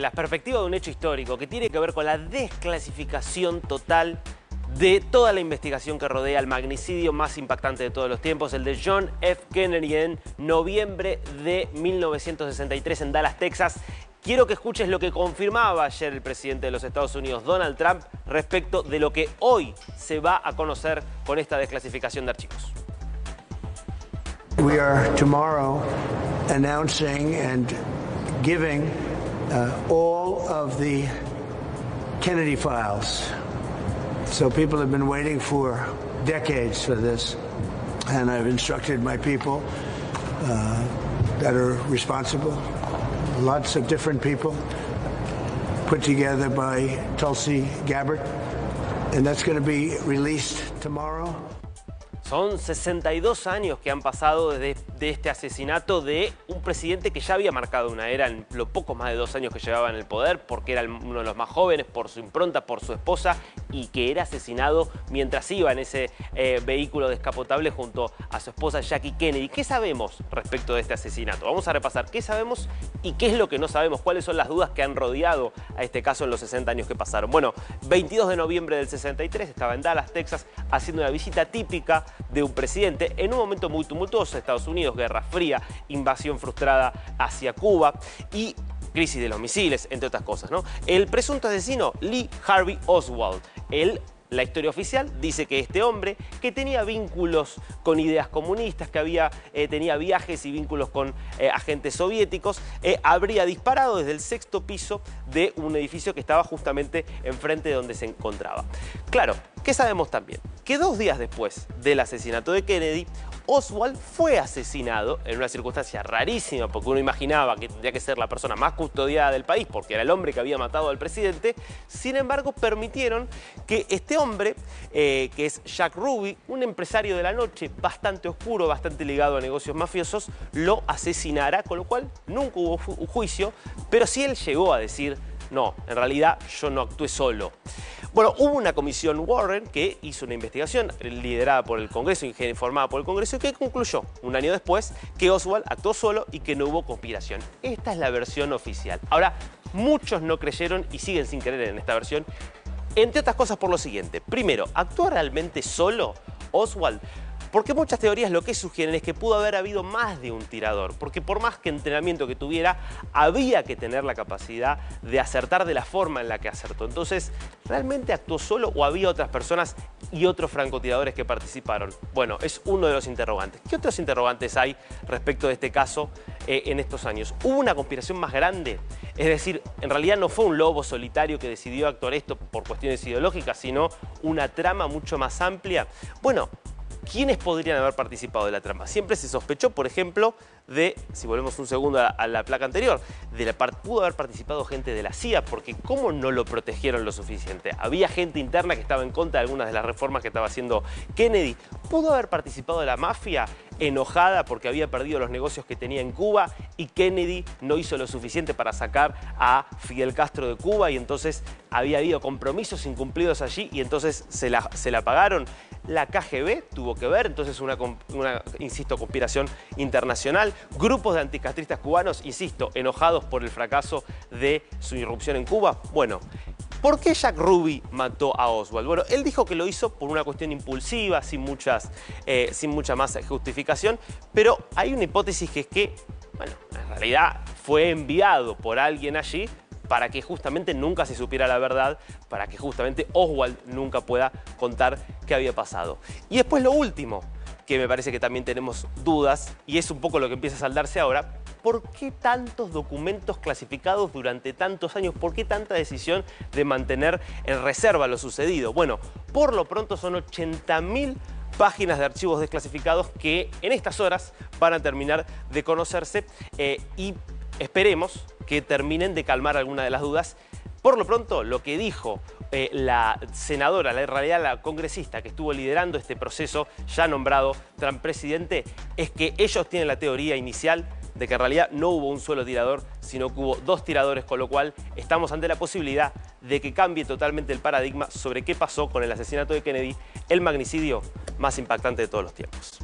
la perspectiva de un hecho histórico que tiene que ver con la desclasificación total de toda la investigación que rodea el magnicidio más impactante de todos los tiempos, el de John F. Kennedy en noviembre de 1963 en Dallas, Texas. Quiero que escuches lo que confirmaba ayer el presidente de los Estados Unidos, Donald Trump, respecto de lo que hoy se va a conocer con esta desclasificación de archivos. We are tomorrow announcing and giving all of the Kennedy files. So people have been waiting for decades for this, and I've instructed my people that are responsible, lots of different people, put together by Tulsi Gabbard, and that's going to be released tomorrow. Son 62 años que han pasado desde este asesinato de un presidente que ya había marcado una era en lo poco más de 2 años que llevaba en el poder, porque era uno de los más jóvenes, por su impronta, por su esposa, y que era asesinado mientras iba en ese vehículo descapotable junto a su esposa Jackie Kennedy. ¿Qué sabemos respecto de este asesinato? Vamos a repasar qué sabemos y qué es lo que no sabemos, cuáles son las dudas que han rodeado a este caso en los 60 años que pasaron. Bueno, 22 de noviembre del 63 estaba en Dallas, Texas, haciendo una visita típica de un presidente en un momento muy tumultuoso. Estados Unidos, Guerra Fría, invasión frustrada hacia Cuba y crisis de los misiles, entre otras cosas, ¿no? El presunto asesino, Lee Harvey Oswald, la historia oficial dice que este hombre, que tenía vínculos con ideas comunistas, que tenía viajes y vínculos con agentes soviéticos, habría disparado desde el 6º piso de un edificio que estaba justamente enfrente de donde se encontraba. Claro, ¿qué sabemos también? Que 2 días después del asesinato de Kennedy, Oswald fue asesinado en una circunstancia rarísima, porque uno imaginaba que tendría que ser la persona más custodiada del país, porque era el hombre que había matado al presidente. Sin embargo, permitieron que este hombre, que es Jack Ruby, un empresario de la noche bastante oscuro, bastante ligado a negocios mafiosos, lo asesinara, con lo cual nunca hubo un juicio, pero sí él llegó a decir: no, en realidad yo no actué solo. Bueno, hubo una comisión Warren que hizo una investigación liderada por el Congreso, informada por el Congreso, que concluyó un año después que Oswald actuó solo y que no hubo conspiración. Esta es la versión oficial. Ahora, muchos no creyeron y siguen sin creer en esta versión, entre otras cosas por lo siguiente. Primero, ¿actuó realmente solo Oswald? Porque muchas teorías lo que sugieren es que pudo haber habido más de un tirador, porque por más que entrenamiento que tuviera, había que tener la capacidad de acertar de la forma en la que acertó. Entonces, ¿realmente actuó solo o había otras personas y otros francotiradores que participaron? Bueno, es uno de los interrogantes. ¿Qué otros interrogantes hay respecto de este caso en estos años? ¿Hubo una conspiración más grande? Es decir, en realidad no fue un lobo solitario que decidió actuar esto por cuestiones ideológicas, sino una trama mucho más amplia. Bueno, ¿quiénes podrían haber participado de la trama? Siempre se sospechó, por ejemplo, si volvemos un segundo a la placa anterior, pudo haber participado gente de la CIA, porque ¿cómo no lo protegieron lo suficiente? Había gente interna que estaba en contra de algunas de las reformas que estaba haciendo Kennedy. ¿Pudo haber participado de la mafia enojada porque había perdido los negocios que tenía en Cuba y Kennedy no hizo lo suficiente para sacar a Fidel Castro de Cuba y entonces había habido compromisos incumplidos allí y entonces se la pagaron? La KGB tuvo que ver, entonces insisto, conspiración internacional. Grupos de anticastristas cubanos, insisto, enojados por el fracaso de su irrupción en Cuba. Bueno, ¿por qué Jack Ruby mató a Oswald? Bueno, él dijo que lo hizo por una cuestión impulsiva, sin mucha más justificación, pero hay una hipótesis que es que, bueno, en realidad fue enviado por alguien allí para que justamente nunca se supiera la verdad, para que justamente Oswald nunca pueda contar qué había pasado. Y después lo último, que me parece que también tenemos dudas, y es un poco lo que empieza a saldarse ahora: ¿por qué tantos documentos clasificados durante tantos años? ¿Por qué tanta decisión de mantener en reserva lo sucedido? Bueno, por lo pronto son 80.000 páginas de archivos desclasificados que en estas horas van a terminar de conocerse y esperemos que terminen de calmar alguna de las dudas. Por lo pronto, lo que dijo la senadora, en realidad la congresista que estuvo liderando este proceso, ya nombrado Trump presidente, es que ellos tienen la teoría inicial de que en realidad no hubo un solo tirador, sino que hubo 2 tiradores, con lo cual estamos ante la posibilidad de que cambie totalmente el paradigma sobre qué pasó con el asesinato de Kennedy, el magnicidio más impactante de todos los tiempos.